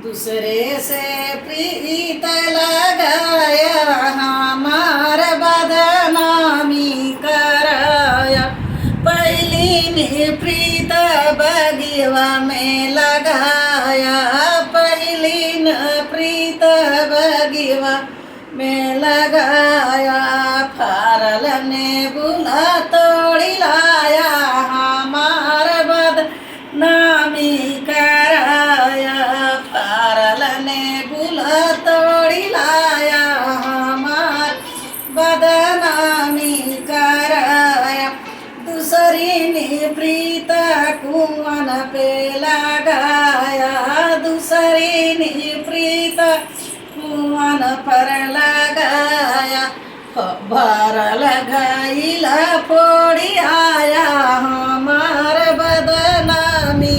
दूसरे से प्रीत लगाया, हमार बदनामी कराया। पहली ने प्रीत बगिवा में लगाया, पहली न प्रीत बगिवा में लगाया। फारल ने बुला तोड़ी लाया, हमार बदनामी कराया। फारल ने बुला तोड़ी लाया, हमार बदनामी कराया। दूसरी ने प्रीत कुआन पे लगाया, दूसरी ने प्रीत कुआन पर लगाया। भर लगाइला फोड़ी आया, हमार बदनामी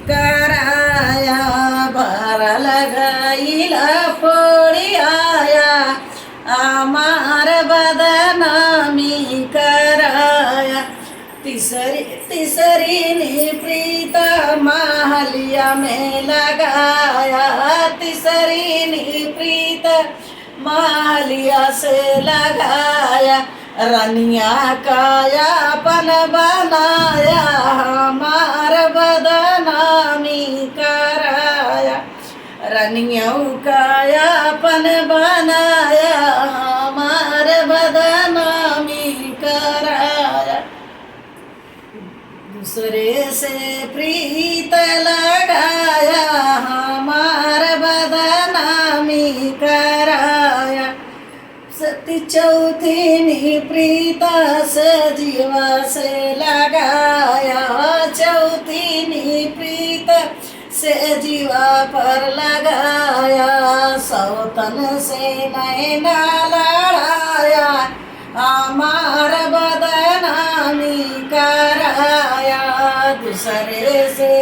कराया। भर लगाइला फोड़ी आया, हमार बदनामी कराया। तीसरी ने प्रीत महलिया में लगाया, तीसरी ने प्रीत महलिया से लगाया। रनिया कायापन बनाया, हमार बदनामी कराया। रनिया कायापन बनाया, हमार बदनामी कराया। दूसरे से प्रीत लगाया, हमार बदनामी कराया। सती चौथी ने प्रीत से जीवा से लगाया, चौथी ने प्रीत से जीवा पर लगाया। सौतन से नैना लड़ाया, हमार बदनामी कराया। दूसरे से